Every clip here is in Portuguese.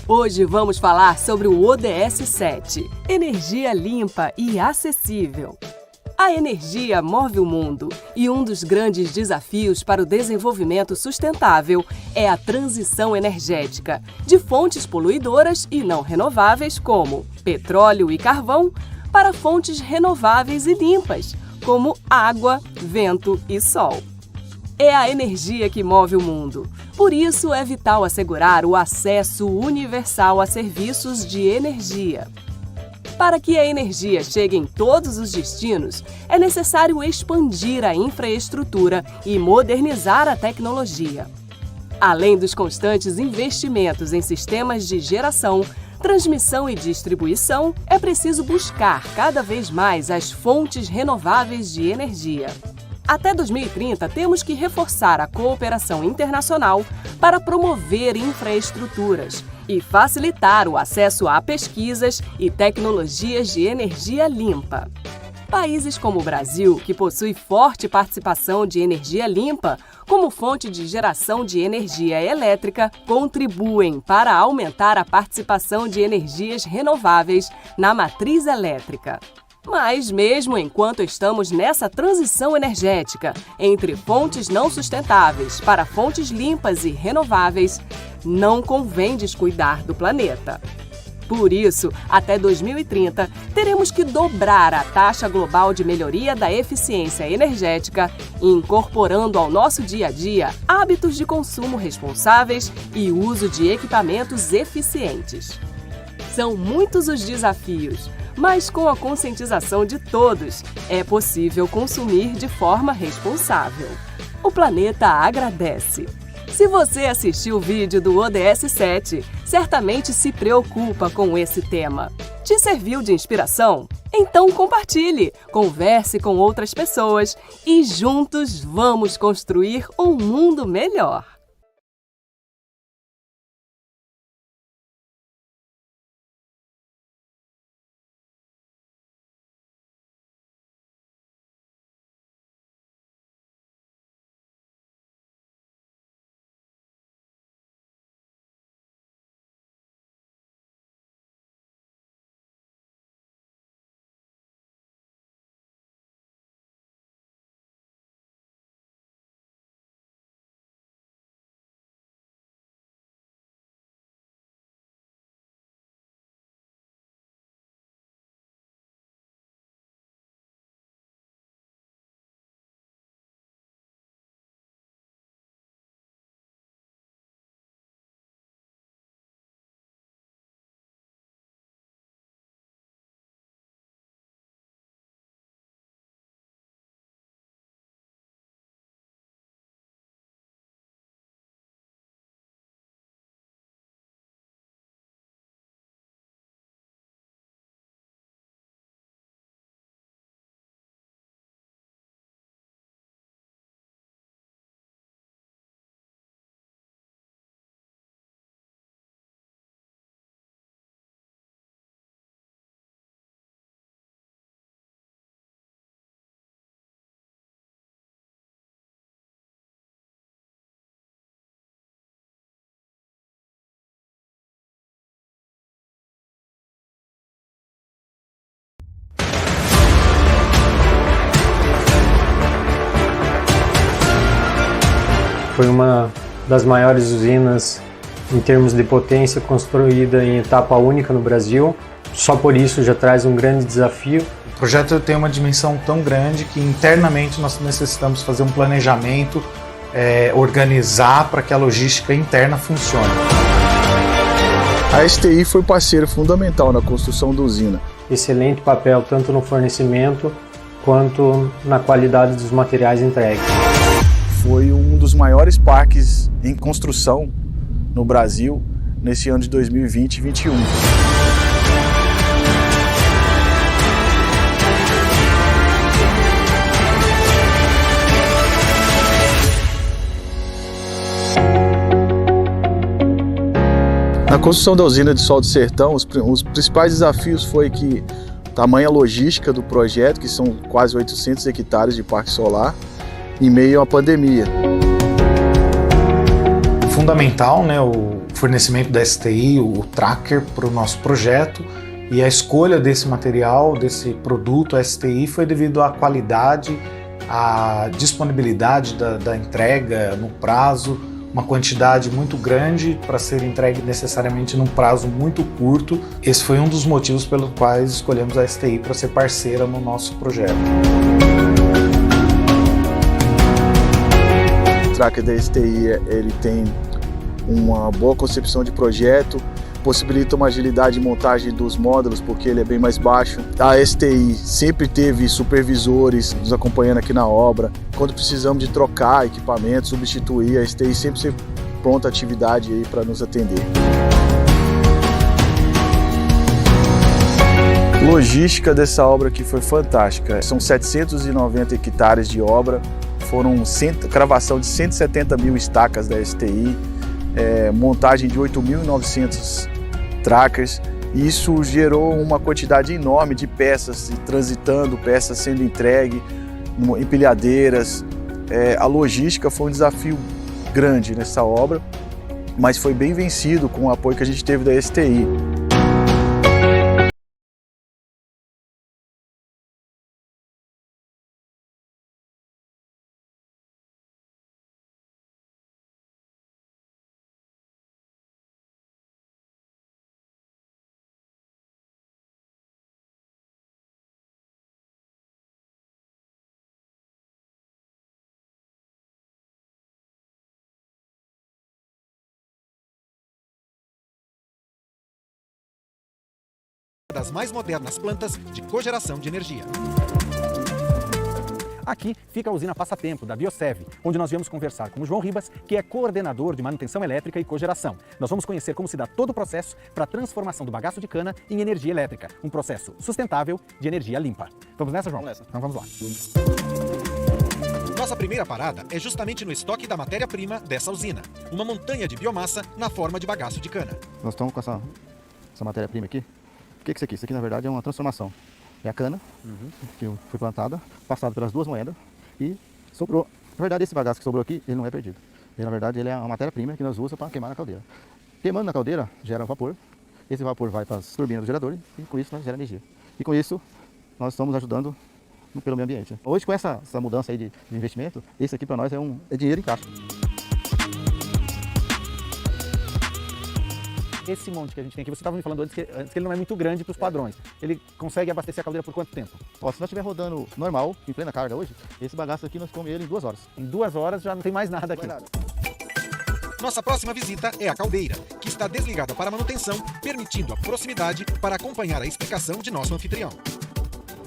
Hoje vamos falar sobre o ODS 7, energia limpa e acessível. A energia move o mundo e um dos grandes desafios para o desenvolvimento sustentável é a transição energética de fontes poluidoras e não renováveis, como petróleo e carvão, para fontes renováveis e limpas, como água, vento e sol. É a energia que move o mundo. Por isso, é vital assegurar o acesso universal a serviços de energia. Para que a energia chegue em todos os destinos, é necessário expandir a infraestrutura e modernizar a tecnologia. Além dos constantes investimentos em sistemas de geração, transmissão e distribuição, é preciso buscar cada vez mais as fontes renováveis de energia. Até 2030, temos que reforçar a cooperação internacional para promover infraestruturas e facilitar o acesso a pesquisas e tecnologias de energia limpa. Países como o Brasil, que possui forte participação de energia limpa como fonte de geração de energia elétrica, contribuem para aumentar a participação de energias renováveis na matriz elétrica. Mas, mesmo enquanto estamos nessa transição energética entre fontes não sustentáveis para fontes limpas e renováveis, não convém descuidar do planeta. Por isso, até 2030, teremos que dobrar a taxa global de melhoria da eficiência energética, incorporando ao nosso dia a dia hábitos de consumo responsáveis e uso de equipamentos eficientes. São muitos os desafios, mas com a conscientização de todos, é possível consumir de forma responsável. O planeta agradece. Se você assistiu o vídeo do ODS 7, certamente se preocupa com esse tema. Te serviu de inspiração? Então compartilhe, converse com outras pessoas e juntos vamos construir um mundo melhor. Foi uma das maiores usinas em termos de potência construída em etapa única no Brasil. Só por isso já traz um grande desafio. O projeto tem uma dimensão tão grande que internamente nós necessitamos fazer um planejamento, organizar para que a logística interna funcione. A STI foi parceiro fundamental na construção da usina. Excelente papel tanto no fornecimento quanto na qualidade dos materiais entregues. Foi um dos maiores parques em construção no Brasil nesse ano de 2020 e 2021. Na construção da usina de Sol do Sertão, os principais desafios foi que tamanha logística do projeto, que são quase 800 hectares de parque solar, em meio à pandemia. Fundamental, né, o fornecimento da STI, o tracker, para o nosso projeto, e a escolha desse material, desse produto STI, foi devido à qualidade, à disponibilidade da entrega no prazo, uma quantidade muito grande para ser entregue necessariamente num prazo muito curto. Esse foi um dos motivos pelos quais escolhemos a STI para ser parceira no nosso projeto. O tracker da STI, ele tem uma boa concepção de projeto, possibilita uma agilidade de montagem dos módulos, porque ele é bem mais baixo. A STI sempre teve supervisores nos acompanhando aqui na obra. Quando precisamos de trocar equipamento, substituir, a STI sempre pronta atividade aí para nos atender. Logística dessa obra aqui foi fantástica. São 790 hectares de obra, foram cravação de 170 mil estacas da STI, montagem de 8.900 trackers. Isso gerou uma quantidade enorme de peças transitando, peças sendo entregue, empilhadeiras. A logística foi um desafio grande nessa obra, mas foi bem vencido com o apoio que a gente teve da STI. Das mais modernas plantas de cogeração de energia. Aqui fica a usina Passatempo, da Biosev, onde nós viemos conversar com o João Ribas, que é coordenador de manutenção elétrica e cogeração. Nós vamos conhecer como se dá todo o processo para a transformação do bagaço de cana em energia elétrica, um processo sustentável de energia limpa. Vamos nessa, João? Vamos nessa. Então vamos lá. Nossa primeira parada é justamente no estoque da matéria-prima dessa usina, uma montanha de biomassa na forma de bagaço de cana. Nós estamos com essa matéria-prima aqui. O que é isso aqui? Isso aqui, na verdade, é uma transformação. É a cana, que foi plantada, passada pelas duas moedas e sobrou. Na verdade, esse bagaço que sobrou aqui, ele não é perdido. Ele, na verdade, ele é uma matéria-prima que nós usamos para queimar na caldeira. Queimando na caldeira, gera vapor. Esse vapor vai para as turbinas do gerador e com isso nós gera energia. E com isso, nós estamos ajudando pelo meio ambiente. Hoje, com essa mudança aí de investimento, esse aqui para nós é dinheiro em caixa. Esse monte que a gente tem aqui, você estava me falando antes que ele não é muito grande para os padrões. Ele consegue abastecer a caldeira por quanto tempo? Ó, se nós estiver rodando normal, em plena carga hoje, esse bagaço aqui nós comemos ele em 2 horas. Em 2 horas já não tem mais nada aqui. Nossa próxima visita é a caldeira, que está desligada para manutenção, permitindo a proximidade para acompanhar a explicação de nosso anfitrião.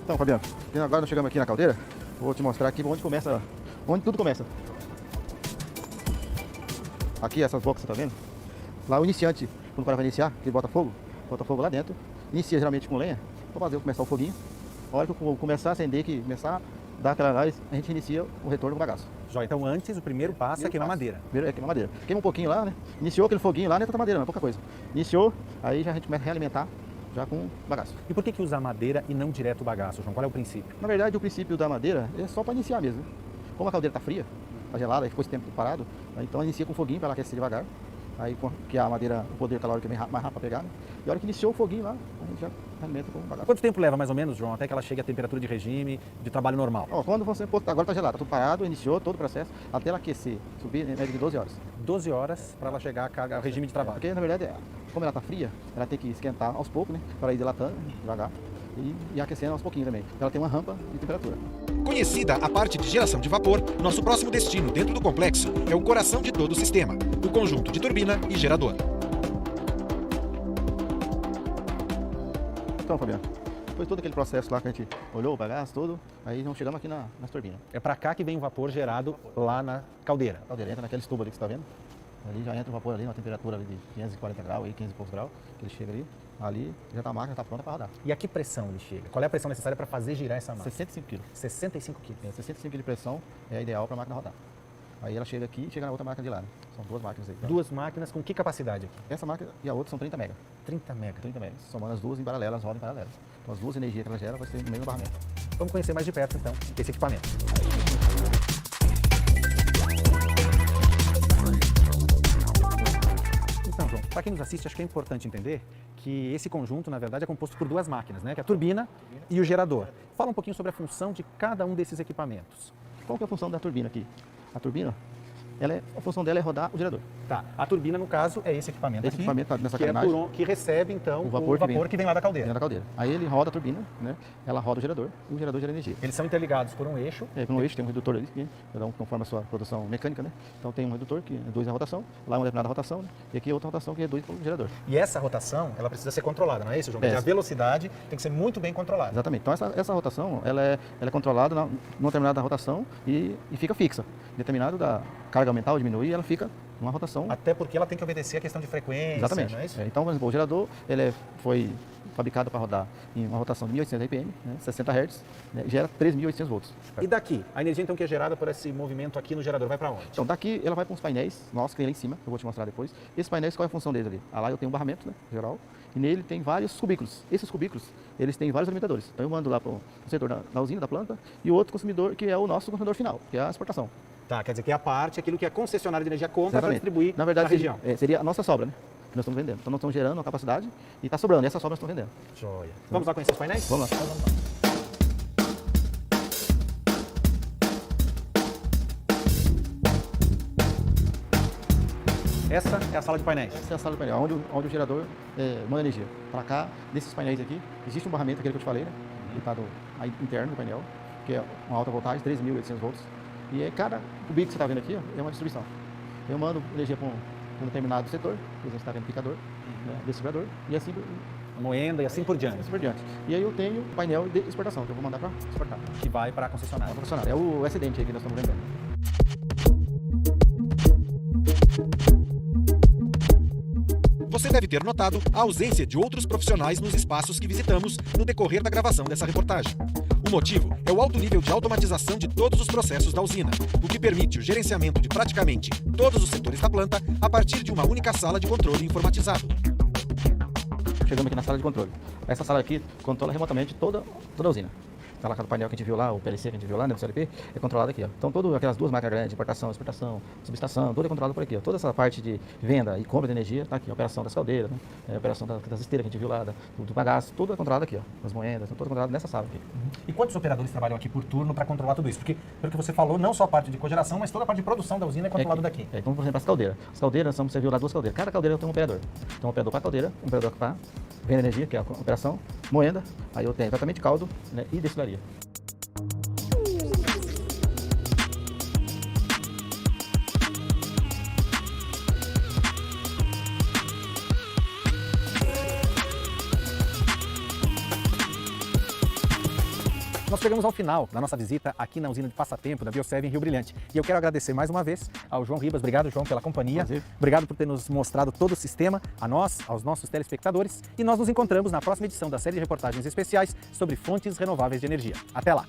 Então, Fabiano, agora nós chegamos aqui na caldeira, vou te mostrar aqui onde tudo começa. Aqui essas bocas, você tá vendo? Lá o iniciante, quando o cara vai iniciar, ele bota fogo lá dentro, inicia geralmente com lenha, para começar o foguinho. A hora que o fogo começar a acender, que começar a dar aquela gás, a gente inicia o retorno do bagaço. Jó, então antes, o primeiro passo é queimar madeira. Primeiro é queimar madeira. Queima um pouquinho lá, né? Iniciou aquele foguinho lá, não é tanta madeira, não é pouca coisa. Iniciou, aí já a gente começa a realimentar já com bagaço. E por que usar madeira e não direto o bagaço, João? Qual é o princípio? Na verdade, o princípio da madeira é só para iniciar mesmo. Como a caldeira está fria, está gelada, ficou esse tempo parado, então inicia com foguinho para ela aquecer devagar. Aí que a madeira, o poder calórico é mais rápido para pegar, né? E a hora que iniciou o foguinho lá, a gente já alimenta com o bagaço. Quanto tempo leva mais ou menos, João, até que ela chegue à temperatura de regime, de trabalho normal? Ó, quando você, agora está gelado, tá tudo parado, iniciou todo o processo, até ela aquecer, subir em média de 12 horas. 12 horas para ela chegar ao regime de trabalho. Porque na verdade, como ela está fria, ela tem que esquentar aos poucos, né? Para ir dilatando devagar e aquecendo aos pouquinhos também. Ela tem uma rampa de temperatura. Conhecida a parte de geração de vapor, nosso próximo destino dentro do complexo é o coração de todo o sistema, o conjunto de turbina e gerador. Então, Fabiano, depois todo aquele processo lá que a gente olhou o bagaço todo, aí nós chegamos aqui nas turbinas. É para cá que vem o vapor gerado lá na caldeira. A caldeira entra naquele tubo ali que você está vendo. Ali já entra o vapor ali, na temperatura ali de 540 graus, aí 15 e poucos graus, que ele chega ali. Ali já tá a máquina, está pronta para rodar. E a que pressão ele chega? Qual é a pressão necessária para fazer girar essa máquina? 65 kg. 65 kg. 65 kg de pressão é ideal para a máquina rodar. Aí ela chega aqui e chega na outra máquina de lá. Né? São 2 máquinas aí. Tá? 2 máquinas com que capacidade aqui? Essa máquina e a outra são 30 mega. 30 mega. 30 megas. Somando as duas em paralelo, elas rodam em paralelo. Então as duas energias que ela gera vai ser no mesmo barramento. Vamos conhecer mais de perto então esse equipamento. Então, João, Para quem nos assiste, acho que é importante entender que esse conjunto, na verdade, é composto por duas máquinas, né? Que é a turbina e o gerador. Fala um pouquinho sobre a função de cada um desses equipamentos. Qual que é a função da turbina aqui? A turbina, a função dela é rodar o gerador. Tá. A turbina, no caso, é esse equipamento Esse aqui, equipamento tá nessa que, carenagem. que recebe, então, O vapor que vem lá da caldeira. Dentro da caldeira. Aí ele roda a turbina, né? Ela roda o gerador e o gerador gera energia. Eles são interligados por um eixo. No eixo tem um redutor ali, que cada um conforme a sua produção mecânica, né? Então tem um redutor que reduz a rotação, lá uma determinada rotação, né? E aqui outra rotação que reduz o gerador. E essa rotação, ela precisa ser controlada, não é isso, João? Porque a velocidade tem que ser muito bem controlada. Exatamente. Então essa rotação, ela é controlada numa determinada rotação e fica fixa. Determinado da carga aumentar ou diminuir, ela fica numa rotação. Até porque ela tem que obedecer a questão de frequência, Exatamente. não é isso? Então, por exemplo, o gerador ele foi fabricado para rodar em uma rotação de 1.800 RPM, né, 60 Hz, né, gera 3.800 volts. E daqui? A energia então que é gerada por esse movimento aqui no gerador vai para onde? Então daqui ela vai para uns painéis nossos que tem lá em cima, que eu vou te mostrar depois. Esses painéis, qual é a função deles ali? Lá eu tenho um barramento, né, geral, e nele tem vários cubículos. Esses cubículos, eles têm vários alimentadores. Então eu mando lá para o setor da usina, da planta, e o outro consumidor, que é o nosso consumidor final, que é a exportação. Tá, quer dizer que é a parte, aquilo que a concessionária de energia compra para distribuir na verdade, na região. Seria a nossa sobra, né? Que nós estamos vendendo. Então nós estamos gerando uma capacidade e está sobrando. E essa sobra nós estamos vendendo. Joia. Vamos lá conhecer os painéis? Vamos lá. Essa é a sala de painéis. Essa é a sala de painel, onde o gerador manda energia. Para cá, desses painéis aqui, existe um barramento, aquele que eu te falei, né? Que está aí interno do painel, que é uma alta voltagem, 3.800 volts. E aí, cada cubículo que você está vendo aqui ó, é uma distribuição. Eu mando energia para um determinado setor, por exemplo, você está vendo picador, né, distribuidor, e assim moenda e assim por diante. Assim por diante. E aí eu tenho o painel de exportação, que eu vou mandar para exportar. Que vai para a concessionária. É o excedente aí que nós estamos vendendo. Você deve ter notado a ausência de outros profissionais nos espaços que visitamos no decorrer da gravação dessa reportagem. O motivo é o alto nível de automatização de todos os processos da usina, o que permite o gerenciamento de praticamente todos os setores da planta a partir de uma única sala de controle informatizado. Chegamos aqui na sala de controle. Essa sala aqui controla remotamente toda a usina. Aquela painel que a gente viu lá, o PLC que a gente viu lá, né, do CLP, é controlado aqui, ó. Então, todas aquelas duas máquinas grandes, importação, exportação, subestação, tudo é controlado por aqui, ó. Toda essa parte de venda e compra de energia está aqui, a operação das caldeiras, né, a operação das esteiras que a gente viu lá, do bagaço, tudo é controlado aqui, ó. As moedas, tudo é controlado nessa sala aqui. E quantos operadores trabalham aqui por turno para controlar tudo isso? Porque, pelo que você falou, não só a parte de cogeração, mas toda a parte de produção da usina é controlada daqui. Então, por exemplo, as caldeiras. As caldeiras, você viu lá duas caldeiras. Cada caldeira tem um operador. Então, um operador para a caldeira, um operador para venda de energia, que é a operação, moenda, aí eu tenho exatamente caldo, né, e destilaria. Nós chegamos ao final da nossa visita aqui na usina de Passatempo da Biosev em Rio Brilhante. E eu quero agradecer mais uma vez ao João Ribas. Obrigado, João, pela companhia. Prazer. Obrigado por ter nos mostrado todo o sistema, a nós, aos nossos telespectadores. E nós nos encontramos na próxima edição da série de reportagens especiais sobre fontes renováveis de energia. Até lá!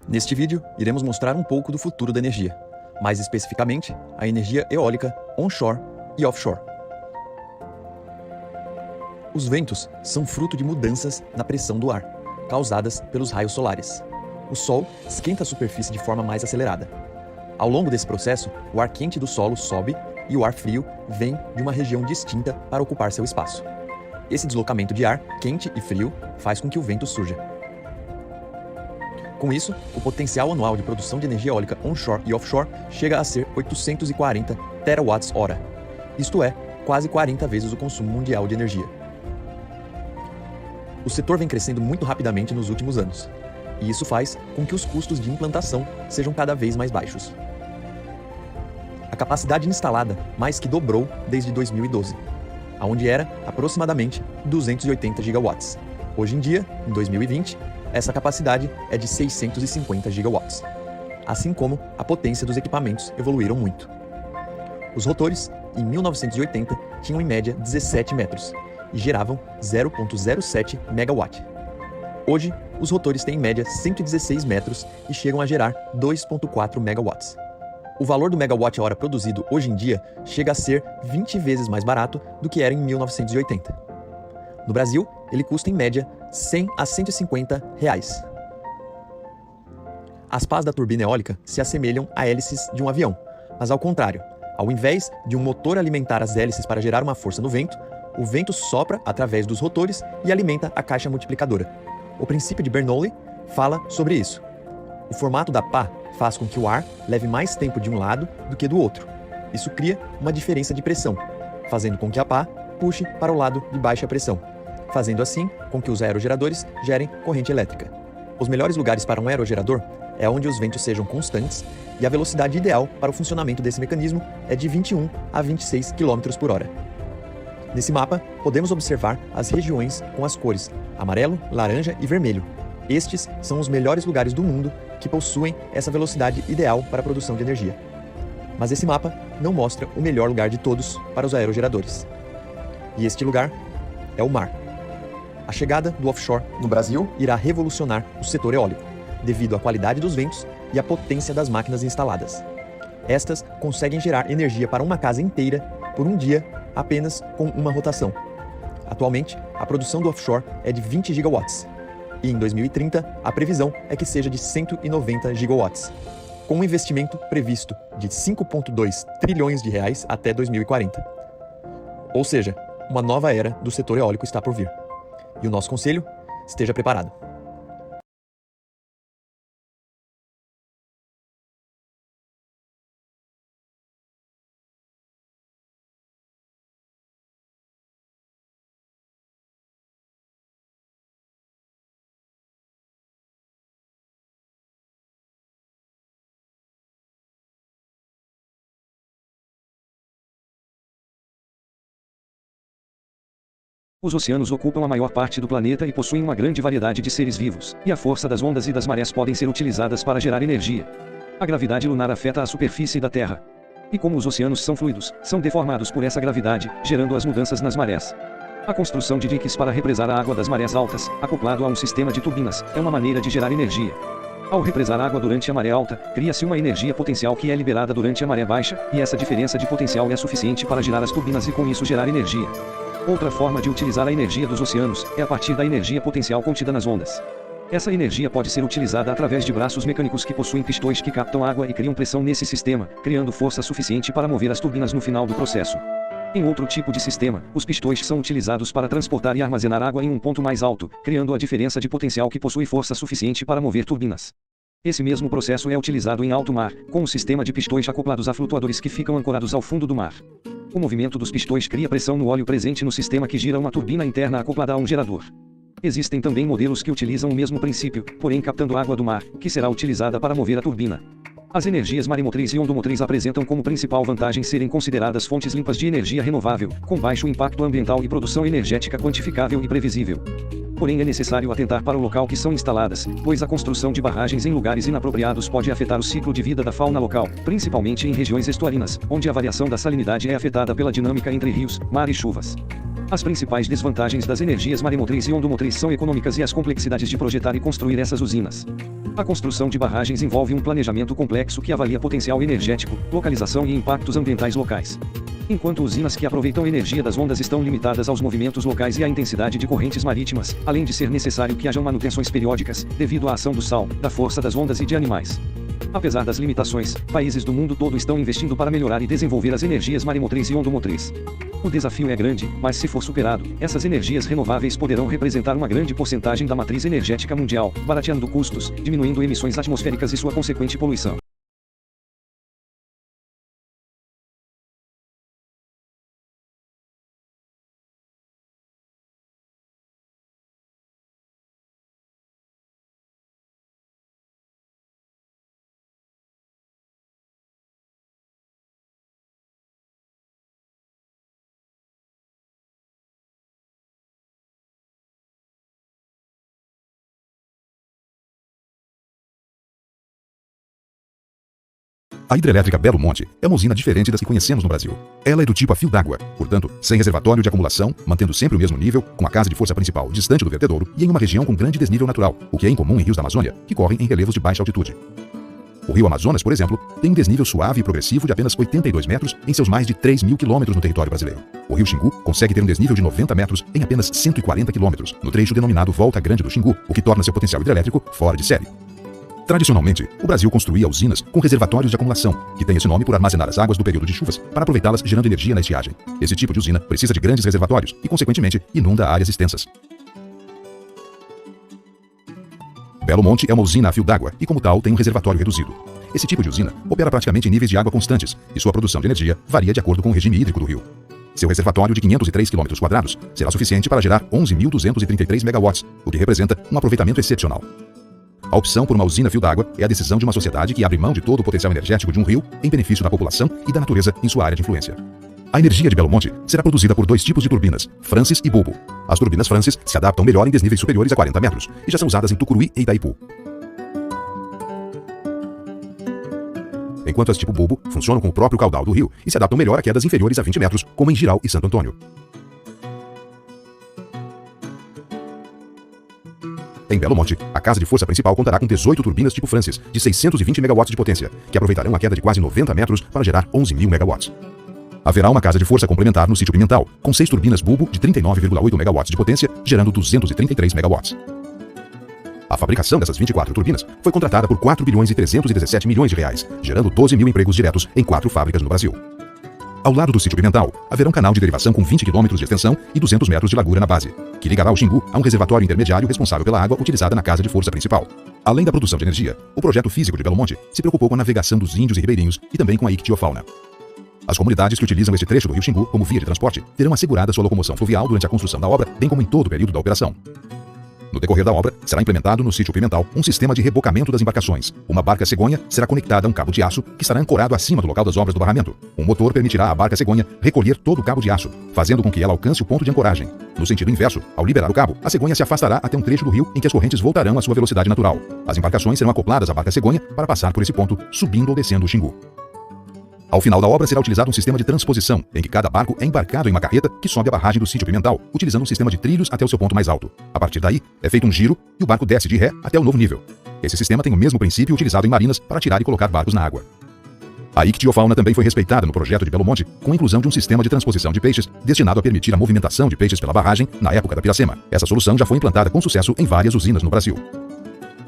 Neste vídeo, iremos mostrar um pouco do futuro da energia, mais especificamente, a energia eólica onshore e offshore. Os ventos são fruto de mudanças na pressão do ar, causadas pelos raios solares. O Sol esquenta a superfície de forma mais acelerada. Ao longo desse processo, o ar quente do solo sobe e o ar frio vem de uma região distinta para ocupar seu espaço. Esse deslocamento de ar quente e frio faz com que o vento surja. Com isso, o potencial anual de produção de energia eólica onshore e offshore chega a ser 840 terawatts-hora. Isto é, quase 40 vezes o consumo mundial de energia. O setor vem crescendo muito rapidamente nos últimos anos, e isso faz com que os custos de implantação sejam cada vez mais baixos. A capacidade instalada mais que dobrou desde 2012, onde era aproximadamente 280 gigawatts. Hoje em dia, em 2020, essa capacidade é de 650 gigawatts. Assim como a potência dos equipamentos evoluíram muito. Os rotores, em 1980, tinham em média 17 metros e geravam 0,07 megawatt. Hoje, os rotores têm em média 116 metros e chegam a gerar 2,4 megawatts. O valor do megawatt-hora produzido hoje em dia chega a ser 20 vezes mais barato do que era em 1980. No Brasil, ele custa em média 100 a 150 reais. As pás da turbina eólica se assemelham a hélices de um avião, mas ao contrário, ao invés de um motor alimentar as hélices para gerar uma força no vento, o vento sopra através dos rotores e alimenta a caixa multiplicadora. O princípio de Bernoulli fala sobre isso. O formato da pá faz com que o ar leve mais tempo de um lado do que do outro. Isso cria uma diferença de pressão, fazendo com que a pá puxe para o lado de baixa pressão, fazendo assim com que os aerogeradores gerem corrente elétrica. Os melhores lugares para um aerogerador é onde os ventos sejam constantes e a velocidade ideal para o funcionamento desse mecanismo é de 21 a 26 km por hora. Nesse mapa, podemos observar as regiões com as cores amarelo, laranja e vermelho. Estes são os melhores lugares do mundo que possuem essa velocidade ideal para a produção de energia. Mas esse mapa não mostra o melhor lugar de todos para os aerogeradores. E este lugar é o mar. A chegada do offshore no Brasil irá revolucionar o setor eólico, devido à qualidade dos ventos e à potência das máquinas instaladas. Estas conseguem gerar energia para uma casa inteira por um dia apenas com uma rotação. Atualmente, a produção do offshore é de 20 gigawatts. E em 2030, a previsão é que seja de 190 gigawatts, com um investimento previsto de 5,2 trilhões de reais até 2040. Ou seja, uma nova era do setor eólico está por vir. E o nosso conselho? Esteja preparado. Os oceanos ocupam a maior parte do planeta e possuem uma grande variedade de seres vivos, e a força das ondas e das marés podem ser utilizadas para gerar energia. A gravidade lunar afeta a superfície da Terra. E como os oceanos são fluidos, são deformados por essa gravidade, gerando as mudanças nas marés. A construção de diques para represar a água das marés altas, acoplado a um sistema de turbinas, é uma maneira de gerar energia. Ao represar água durante a maré alta, cria-se uma energia potencial que é liberada durante a maré baixa, e essa diferença de potencial é suficiente para girar as turbinas e com isso gerar energia. Outra forma de utilizar a energia dos oceanos é a partir da energia potencial contida nas ondas. Essa energia pode ser utilizada através de braços mecânicos que possuem pistões que captam água e criam pressão nesse sistema, criando força suficiente para mover as turbinas no final do processo. Em outro tipo de sistema, os pistões são utilizados para transportar e armazenar água em um ponto mais alto, criando a diferença de potencial que possui força suficiente para mover turbinas. Esse mesmo processo é utilizado em alto mar, com um sistema de pistões acoplados a flutuadores que ficam ancorados ao fundo do mar. O movimento dos pistões cria pressão no óleo presente no sistema que gira uma turbina interna acoplada a um gerador. Existem também modelos que utilizam o mesmo princípio, porém captando água do mar, que será utilizada para mover a turbina. As energias maremotriz e ondomotriz apresentam como principal vantagem serem consideradas fontes limpas de energia renovável, com baixo impacto ambiental e produção energética quantificável e previsível. Porém é necessário atentar para o local que são instaladas, pois a construção de barragens em lugares inapropriados pode afetar o ciclo de vida da fauna local, principalmente em regiões estuarinas, onde a variação da salinidade é afetada pela dinâmica entre rios, mar e chuvas. As principais desvantagens das energias maremotriz e ondomotriz são econômicas e as complexidades de projetar e construir essas usinas. A construção de barragens envolve um planejamento complexo que avalia potencial energético, localização e impactos ambientais locais. Enquanto usinas que aproveitam a energia das ondas estão limitadas aos movimentos locais e à intensidade de correntes marítimas, além de ser necessário que hajam manutenções periódicas, devido à ação do sal, da força das ondas e de animais. Apesar das limitações, países do mundo todo estão investindo para melhorar e desenvolver as energias maremotriz e ondomotriz. O desafio é grande, mas se for superado, essas energias renováveis poderão representar uma grande porcentagem da matriz energética mundial, barateando custos, diminuindo emissões atmosféricas e sua consequente poluição. A hidrelétrica Belo Monte é uma usina diferente das que conhecemos no Brasil. Ela é do tipo a fio d'água, portanto, sem reservatório de acumulação, mantendo sempre o mesmo nível, com a casa de força principal distante do vertedouro e em uma região com grande desnível natural, o que é incomum em rios da Amazônia, que correm em relevos de baixa altitude. O rio Amazonas, por exemplo, tem um desnível suave e progressivo de apenas 82 metros em seus mais de 3.000 quilômetros no território brasileiro. O rio Xingu consegue ter um desnível de 90 metros em apenas 140 quilômetros, no trecho denominado Volta Grande do Xingu, o que torna seu potencial hidrelétrico fora de série. Tradicionalmente, o Brasil construía usinas com reservatórios de acumulação, que tem esse nome por armazenar as águas do período de chuvas para aproveitá-las gerando energia na estiagem. Esse tipo de usina precisa de grandes reservatórios e, consequentemente, inunda áreas extensas. Belo Monte é uma usina a fio d'água e, como tal, tem um reservatório reduzido. Esse tipo de usina opera praticamente em níveis de água constantes e sua produção de energia varia de acordo com o regime hídrico do rio. Seu reservatório de 503 km² será suficiente para gerar 11.233 megawatts, o que representa um aproveitamento excepcional. A opção por uma usina fio d'água é a decisão de uma sociedade que abre mão de todo o potencial energético de um rio em benefício da população e da natureza em sua área de influência. A energia de Belo Monte será produzida por dois tipos de turbinas, Francis e Bulbo. As turbinas Francis se adaptam melhor em desníveis superiores a 40 metros e já são usadas em Tucuruí e Itaipu. Enquanto as tipo Bulbo funcionam com o próprio caudal do rio e se adaptam melhor a quedas inferiores a 20 metros, como em Giral e Santo Antônio. Em Belo Monte, a casa de força principal contará com 18 turbinas tipo Francis, de 620 megawatts de potência, que aproveitarão a queda de quase 90 metros para gerar 11.000 megawatts. Haverá uma casa de força complementar no sítio Pimental, com 6 turbinas Bulbo de 39,8 megawatts de potência, gerando 233 megawatts. A fabricação dessas 24 turbinas foi contratada por 4 bilhões e 317 milhões de reais, gerando 12 mil empregos diretos em 4 fábricas no Brasil. Ao lado do sítio Pimental, haverá um canal de derivação com 20 km de extensão e 200 metros de largura na base, que ligará o Xingu a um reservatório intermediário responsável pela água utilizada na casa de força principal. Além da produção de energia, o projeto físico de Belo Monte se preocupou com a navegação dos índios e ribeirinhos e também com a ictiofauna. As comunidades que utilizam este trecho do rio Xingu como via de transporte terão assegurada sua locomoção fluvial durante a construção da obra, bem como em todo o período da operação. No decorrer da obra, será implementado no sítio Pimental um sistema de rebocamento das embarcações. Uma barca cegonha será conectada a um cabo de aço que estará ancorado acima do local das obras do barramento. Um motor permitirá à barca cegonha recolher todo o cabo de aço, fazendo com que ela alcance o ponto de ancoragem. No sentido inverso, ao liberar o cabo, a cegonha se afastará até um trecho do rio em que as correntes voltarão à sua velocidade natural. As embarcações serão acopladas à barca cegonha para passar por esse ponto, subindo ou descendo o Xingu. Ao final da obra será utilizado um sistema de transposição, em que cada barco é embarcado em uma carreta que sobe a barragem do sítio Pimental, utilizando um sistema de trilhos até o seu ponto mais alto. A partir daí, é feito um giro e o barco desce de ré até o novo nível. Esse sistema tem o mesmo princípio utilizado em marinas para tirar e colocar barcos na água. A ictiofauna também foi respeitada no projeto de Belo Monte, com a inclusão de um sistema de transposição de peixes destinado a permitir a movimentação de peixes pela barragem na época da Piracema. Essa solução já foi implantada com sucesso em várias usinas no Brasil.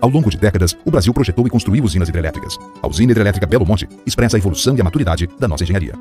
Ao longo de décadas, o Brasil projetou e construiu usinas hidrelétricas. A usina hidrelétrica Belo Monte expressa a evolução e a maturidade da nossa engenharia.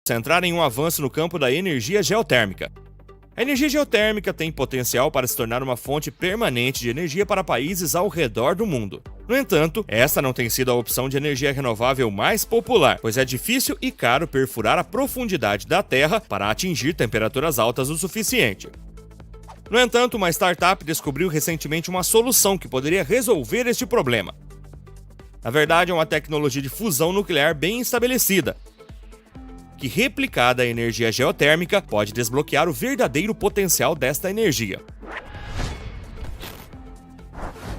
Centrar em um avanço no campo da energia geotérmica. A energia geotérmica tem potencial para se tornar uma fonte permanente de energia para países ao redor do mundo. No entanto, esta não tem sido a opção de energia renovável mais popular, pois é difícil e caro perfurar a profundidade da Terra para atingir temperaturas altas o suficiente. No entanto, uma startup descobriu recentemente uma solução que poderia resolver este problema. Na verdade, é uma tecnologia de fusão nuclear bem estabelecida, que, replicada a energia geotérmica, pode desbloquear o verdadeiro potencial desta energia.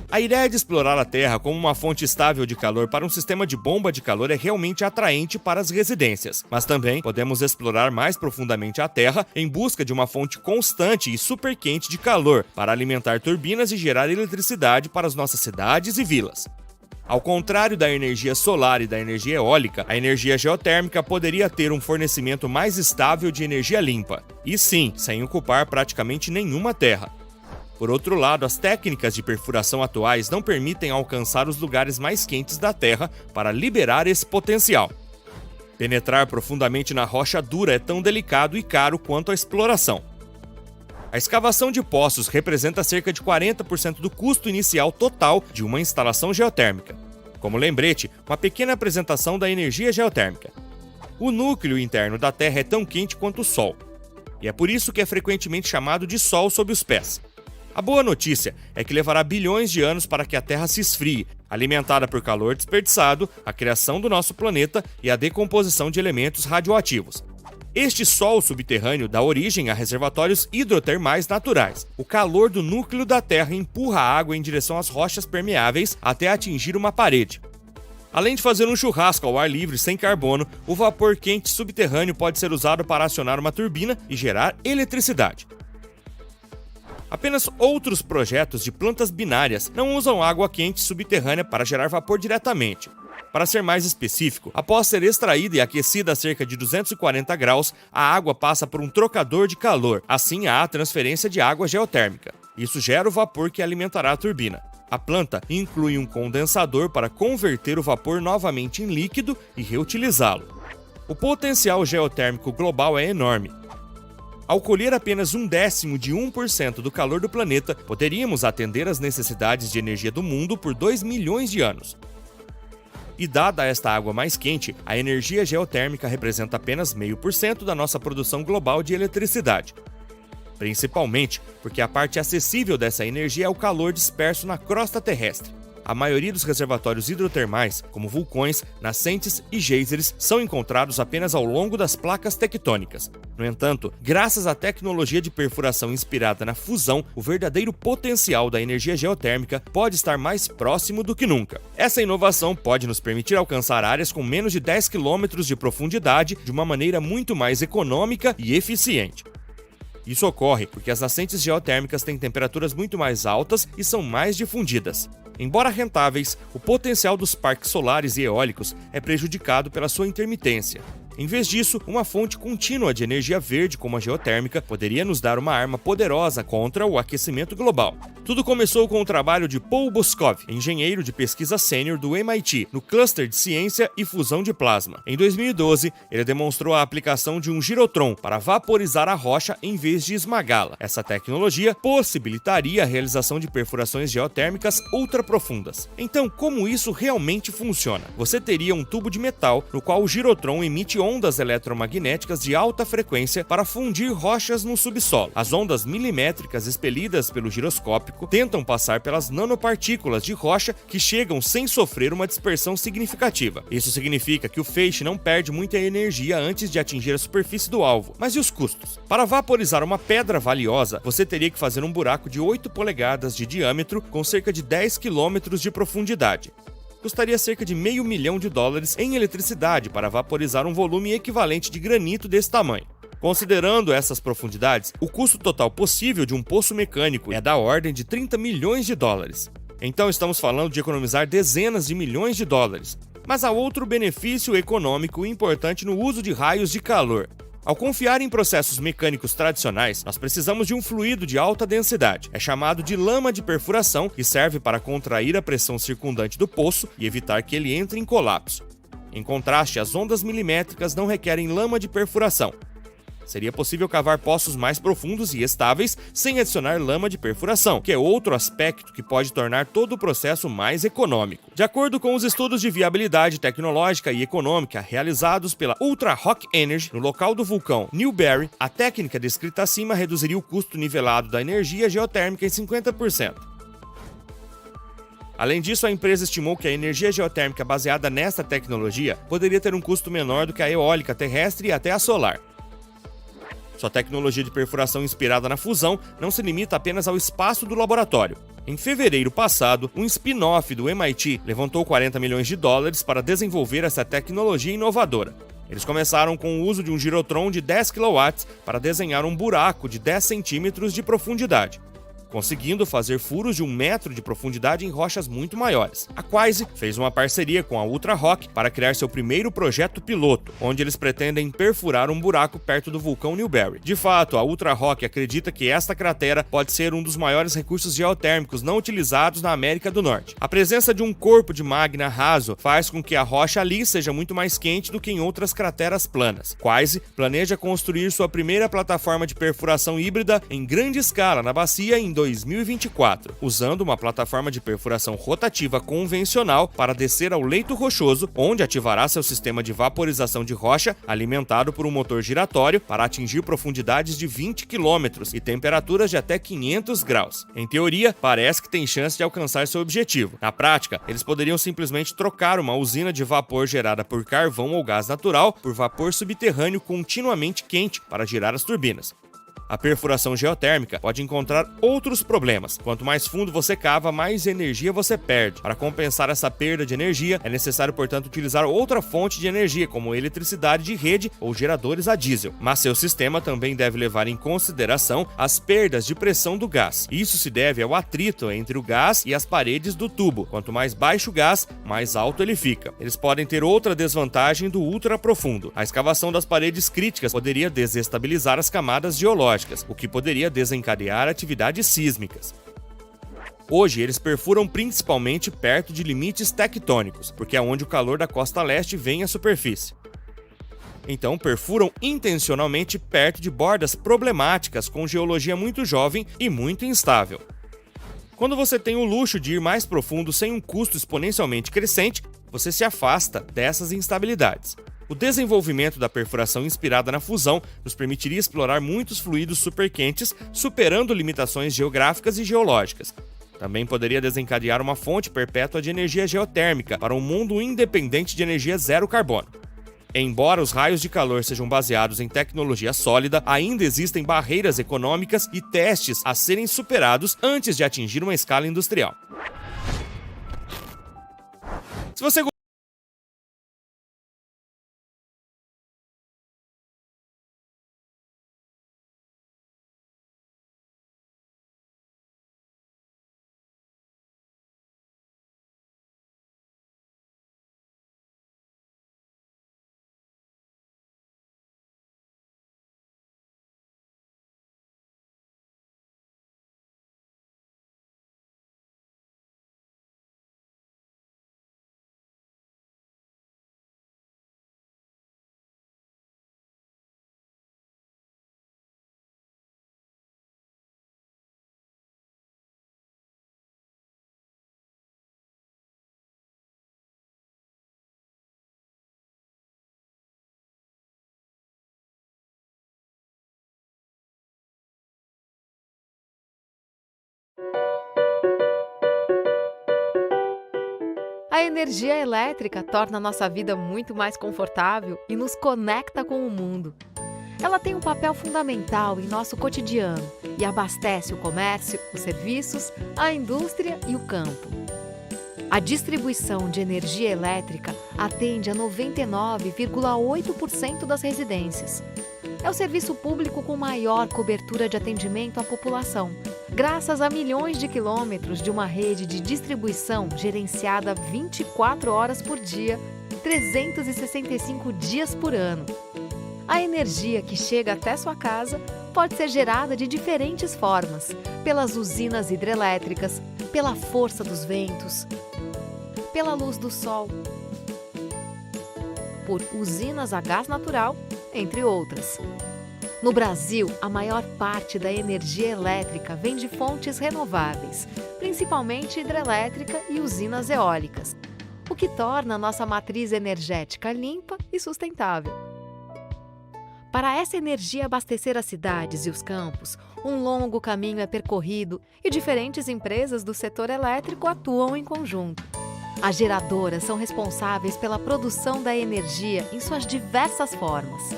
A ideia de explorar a Terra como uma fonte estável de calor para um sistema de bomba de calor é realmente atraente para as residências, mas também podemos explorar mais profundamente a Terra em busca de uma fonte constante e super quente de calor para alimentar turbinas e gerar eletricidade para as nossas cidades e vilas. Ao contrário da energia solar e da energia eólica, a energia geotérmica poderia ter um fornecimento mais estável de energia limpa, e sim, sem ocupar praticamente nenhuma terra. Por outro lado, as técnicas de perfuração atuais não permitem alcançar os lugares mais quentes da Terra para liberar esse potencial. Penetrar profundamente na rocha dura é tão delicado e caro quanto a exploração. A escavação de poços representa cerca de 40% do custo inicial total de uma instalação geotérmica. Como lembrete, uma pequena apresentação da energia geotérmica. O núcleo interno da Terra é tão quente quanto o Sol, e é por isso que é frequentemente chamado de Sol sob os pés. A boa notícia é que levará bilhões de anos para que a Terra se esfrie, alimentada por calor desperdiçado, a criação do nosso planeta e a decomposição de elementos radioativos. Este Sol subterrâneo dá origem a reservatórios hidrotermais naturais. O calor do núcleo da Terra empurra a água em direção às rochas permeáveis até atingir uma parede. Além de fazer um churrasco ao ar livre sem carbono, o vapor quente subterrâneo pode ser usado para acionar uma turbina e gerar eletricidade. Apenas outros projetos de plantas binárias não usam água quente subterrânea para gerar vapor diretamente. Para ser mais específico, após ser extraída e aquecida a cerca de 240 graus, a água passa por um trocador de calor, assim há a transferência de água geotérmica. Isso gera o vapor que alimentará a turbina. A planta inclui um condensador para converter o vapor novamente em líquido e reutilizá-lo. O potencial geotérmico global é enorme. Ao colher apenas 1/10 de 1% do calor do planeta, poderíamos atender às necessidades de energia do mundo por 2 milhões de anos. E dada esta água mais quente, a energia geotérmica representa apenas 0,5% da nossa produção global de eletricidade. Principalmente porque a parte acessível dessa energia é o calor disperso na crosta terrestre. A maioria dos reservatórios hidrotermais, como vulcões, nascentes e geysers, são encontrados apenas ao longo das placas tectônicas. No entanto, graças à tecnologia de perfuração inspirada na fusão, o verdadeiro potencial da energia geotérmica pode estar mais próximo do que nunca. Essa inovação pode nos permitir alcançar áreas com menos de 10 km de profundidade de uma maneira muito mais econômica e eficiente. Isso ocorre porque as nascentes geotérmicas têm temperaturas muito mais altas e são mais difundidas. Embora rentáveis, o potencial dos parques solares e eólicos é prejudicado pela sua intermitência. Em vez disso, uma fonte contínua de energia verde como a geotérmica poderia nos dar uma arma poderosa contra o aquecimento global. Tudo começou com o trabalho de Paul Boscov, engenheiro de pesquisa sênior do MIT, no Cluster de Ciência e Fusão de Plasma. Em 2012, ele demonstrou a aplicação de um girotron para vaporizar a rocha em vez de esmagá-la. Essa tecnologia possibilitaria a realização de perfurações geotérmicas ultraprofundas. Então, como isso realmente funciona? Você teria um tubo de metal no qual o girotron emite ondas eletromagnéticas de alta frequência para fundir rochas no subsolo. As ondas milimétricas expelidas pelo giroscópio tentam passar pelas nanopartículas de rocha que chegam sem sofrer uma dispersão significativa. Isso significa que o feixe não perde muita energia antes de atingir a superfície do alvo. Mas e os custos? Para vaporizar uma pedra valiosa, você teria que fazer um buraco de 8 polegadas de diâmetro com cerca de 10 km de profundidade. Custaria cerca de $500 milhão em eletricidade para vaporizar um volume equivalente de granito desse tamanho. Considerando essas profundidades, o custo total possível de um poço mecânico é da ordem de $30 milhões. Então estamos falando de economizar dezenas de milhões de dólares. Mas há outro benefício econômico importante no uso de raios de calor. Ao confiar em processos mecânicos tradicionais, nós precisamos de um fluido de alta densidade. É chamado de lama de perfuração e serve para contrair a pressão circundante do poço e evitar que ele entre em colapso. Em contraste, as ondas milimétricas não requerem lama de perfuração. Seria possível cavar poços mais profundos e estáveis sem adicionar lama de perfuração, que é outro aspecto que pode tornar todo o processo mais econômico. De acordo com os estudos de viabilidade tecnológica e econômica realizados pela Ultra Rock Energy no local do vulcão Newberry, a técnica descrita acima reduziria o custo nivelado da energia geotérmica em 50%. Além disso, a empresa estimou que a energia geotérmica baseada nesta tecnologia poderia ter um custo menor do que a eólica terrestre e até a solar. Sua tecnologia de perfuração inspirada na fusão não se limita apenas ao espaço do laboratório. Em fevereiro passado, um spin-off do MIT levantou $40 milhões para desenvolver essa tecnologia inovadora. Eles começaram com o uso de um girotron de 10 kW para desenhar um buraco de 10 centímetros de profundidade. conseguindo fazer furos de 1 metro de profundidade em rochas muito maiores. A Quaise fez uma parceria com a Ultra Rock para criar seu primeiro projeto piloto, onde eles pretendem perfurar um buraco perto do vulcão Newberry. De fato, a Ultra Rock acredita que esta cratera pode ser um dos maiores recursos geotérmicos não utilizados na América do Norte. A presença de um corpo de magma raso faz com que a rocha ali seja muito mais quente do que em outras crateras planas. Quaise planeja construir sua primeira plataforma de perfuração híbrida em grande escala na bacia em 2024, usando uma plataforma de perfuração rotativa convencional para descer ao leito rochoso, onde ativará seu sistema de vaporização de rocha alimentado por um motor giratório para atingir profundidades de 20 km e temperaturas de até 500 graus. Em teoria, parece que tem chance de alcançar seu objetivo. Na prática, eles poderiam simplesmente trocar uma usina de vapor gerada por carvão ou gás natural por vapor subterrâneo continuamente quente para girar as turbinas. A perfuração geotérmica pode encontrar outros problemas. Quanto mais fundo você cava, mais energia você perde. Para compensar essa perda de energia, é necessário, portanto, utilizar outra fonte de energia, como eletricidade de rede ou geradores a diesel. Mas seu sistema também deve levar em consideração as perdas de pressão do gás. Isso se deve ao atrito entre o gás e as paredes do tubo. Quanto mais baixo o gás, mais alto ele fica. Eles podem ter outra desvantagem do ultra profundo. A escavação das paredes críticas poderia desestabilizar as camadas geológicas, o que poderia desencadear atividades sísmicas. Hoje, eles perfuram principalmente perto de limites tectônicos, porque é onde o calor da costa leste vem à superfície. Então, perfuram intencionalmente perto de bordas problemáticas com geologia muito jovem e muito instável. Quando você tem o luxo de ir mais profundo sem um custo exponencialmente crescente, você se afasta dessas instabilidades. O desenvolvimento da perfuração inspirada na fusão nos permitiria explorar muitos fluidos superquentes, superando limitações geográficas e geológicas. Também poderia desencadear uma fonte perpétua de energia geotérmica para um mundo independente de energia zero carbono. Embora os raios de calor sejam baseados em tecnologia sólida, ainda existem barreiras econômicas e testes a serem superados antes de atingir uma escala industrial. Se você A energia elétrica torna a nossa vida muito mais confortável e nos conecta com o mundo. Ela tem um papel fundamental em nosso cotidiano e abastece o comércio, os serviços, a indústria e o campo. A distribuição de energia elétrica atende a 99,8% das residências. É o serviço público com maior cobertura de atendimento à população, graças a milhões de quilômetros de uma rede de distribuição gerenciada 24 horas por dia, 365 dias por ano. A energia que chega até sua casa pode ser gerada de diferentes formas, pelas usinas hidrelétricas, pela força dos ventos, pela luz do sol, por usinas a gás natural, entre outras. No Brasil, a maior parte da energia elétrica vem de fontes renováveis, principalmente hidrelétrica e usinas eólicas, o que torna a nossa matriz energética limpa e sustentável. Para essa energia abastecer as cidades e os campos, um longo caminho é percorrido e diferentes empresas do setor elétrico atuam em conjunto. As geradoras são responsáveis pela produção da energia em suas diversas formas.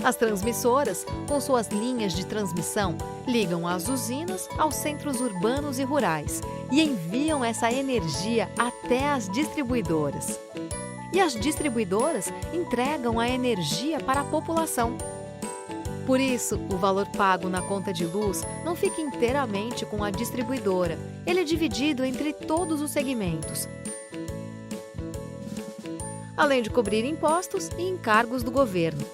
As transmissoras, com suas linhas de transmissão, ligam as usinas aos centros urbanos e rurais e enviam essa energia até as distribuidoras. E as distribuidoras entregam a energia para a população. Por isso, o valor pago na conta de luz não fica inteiramente com a distribuidora. Ele é dividido entre todos os segmentos, além de cobrir impostos e encargos do governo.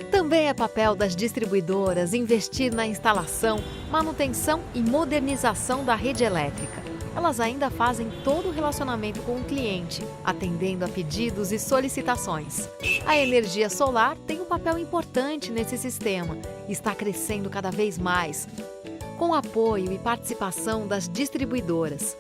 Também é papel das distribuidoras investir na instalação, manutenção e modernização da rede elétrica. Elas ainda fazem todo o relacionamento com o cliente, atendendo a pedidos e solicitações. A energia solar tem um papel importante nesse sistema e está crescendo cada vez mais, com apoio e participação das distribuidoras.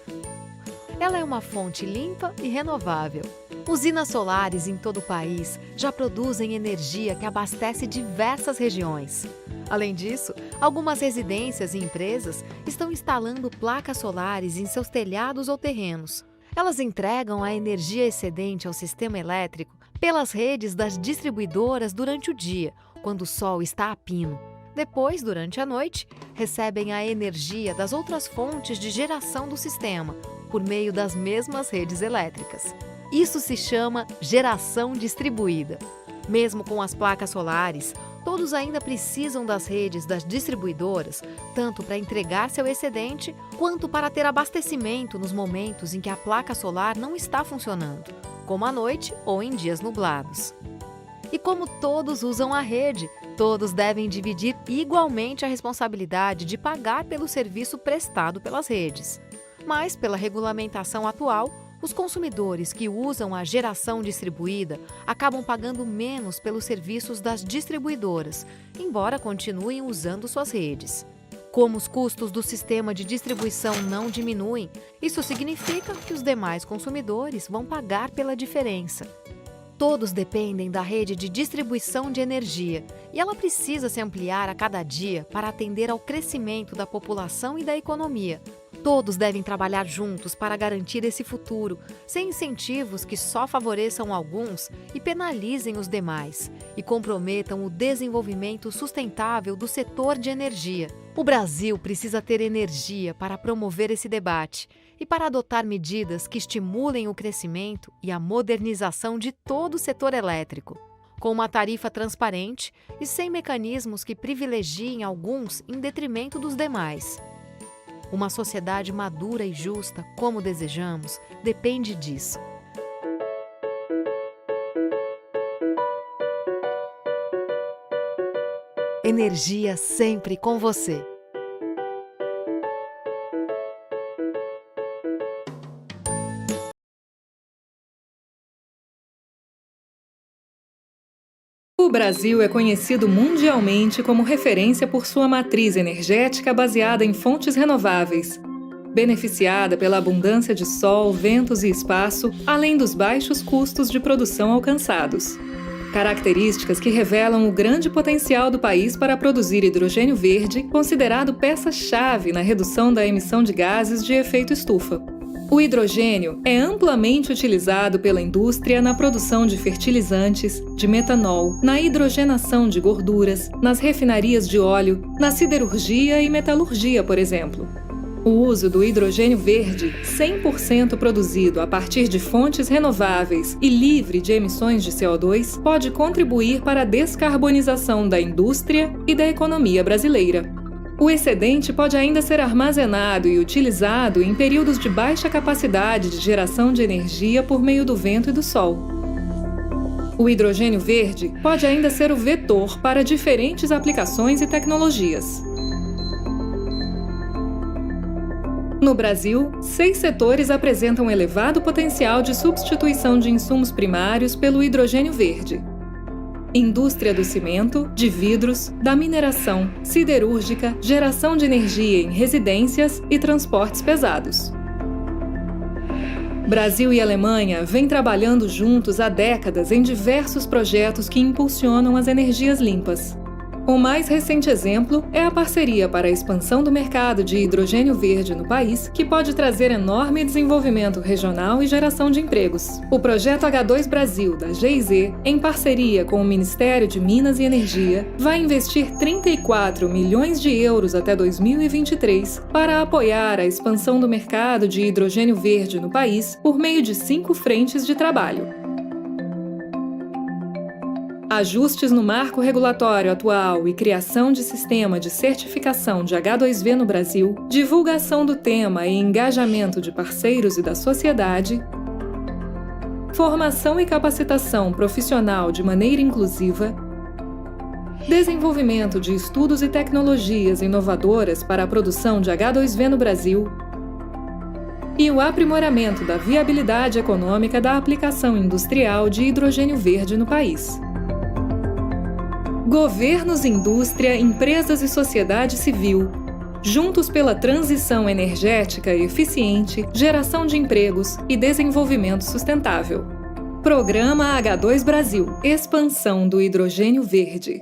Ela é uma fonte limpa e renovável. Usinas solares em todo o país já produzem energia que abastece diversas regiões. Além disso, algumas residências e empresas estão instalando placas solares em seus telhados ou terrenos. Elas entregam a energia excedente ao sistema elétrico pelas redes das distribuidoras durante o dia, quando o sol está a pino. Depois, durante a noite, recebem a energia das outras fontes de geração do sistema, por meio das mesmas redes elétricas. Isso se chama geração distribuída. Mesmo com as placas solares, todos ainda precisam das redes das distribuidoras, tanto para entregar seu excedente, quanto para ter abastecimento nos momentos em que a placa solar não está funcionando, como à noite ou em dias nublados. E como todos usam a rede, todos devem dividir igualmente a responsabilidade de pagar pelo serviço prestado pelas redes. Mas, pela regulamentação atual, os consumidores que usam a geração distribuída acabam pagando menos pelos serviços das distribuidoras, embora continuem usando suas redes. Como os custos do sistema de distribuição não diminuem, isso significa que os demais consumidores vão pagar pela diferença. Todos dependem da rede de distribuição de energia e ela precisa se ampliar a cada dia para atender ao crescimento da população e da economia. Todos devem trabalhar juntos para garantir esse futuro, sem incentivos que só favoreçam alguns e penalizem os demais, e comprometam o desenvolvimento sustentável do setor de energia. O Brasil precisa ter energia para promover esse debate e para adotar medidas que estimulem o crescimento e a modernização de todo o setor elétrico, com uma tarifa transparente e sem mecanismos que privilegiem alguns em detrimento dos demais. Uma sociedade madura e justa, como desejamos, depende disso. Energia sempre com você. O Brasil é conhecido mundialmente como referência por sua matriz energética baseada em fontes renováveis, beneficiada pela abundância de sol, ventos e espaço, além dos baixos custos de produção alcançados. Características que revelam o grande potencial do país para produzir hidrogênio verde, considerado peça-chave na redução da emissão de gases de efeito estufa. O hidrogênio é amplamente utilizado pela indústria na produção de fertilizantes, de metanol, na hidrogenação de gorduras, nas refinarias de óleo, na siderurgia e metalurgia, por exemplo. O uso do hidrogênio verde, 100% produzido a partir de fontes renováveis e livre de emissões de CO2, pode contribuir para a descarbonização da indústria e da economia brasileira. O excedente pode ainda ser armazenado e utilizado em períodos de baixa capacidade de geração de energia por meio do vento e do sol. O hidrogênio verde pode ainda ser o vetor para diferentes aplicações e tecnologias. No Brasil, 6 setores apresentam elevado potencial de substituição de insumos primários pelo hidrogênio verde: indústria do cimento, de vidros, da mineração, siderúrgica, geração de energia em residências e transportes pesados. Brasil e Alemanha vêm trabalhando juntos há décadas em diversos projetos que impulsionam as energias limpas. O mais recente exemplo é a parceria para a expansão do mercado de hidrogênio verde no país, que pode trazer enorme desenvolvimento regional e geração de empregos. O projeto H2 Brasil, da GIZ, em parceria com o Ministério de Minas e Energia, vai investir 34 milhões de euros até 2023 para apoiar a expansão do mercado de hidrogênio verde no país por meio de 5 frentes de trabalho. Ajustes no marco regulatório atual e criação de sistema de certificação de H2V no Brasil, divulgação do tema e engajamento de parceiros e da sociedade, formação e capacitação profissional de maneira inclusiva, desenvolvimento de estudos e tecnologias inovadoras para a produção de H2V no Brasil e o aprimoramento da viabilidade econômica da aplicação industrial de hidrogênio verde no país. Governos, indústria, empresas e sociedade civil, juntos pela transição energética eficiente, geração de empregos e desenvolvimento sustentável. Programa H2 Brasil, expansão do hidrogênio verde.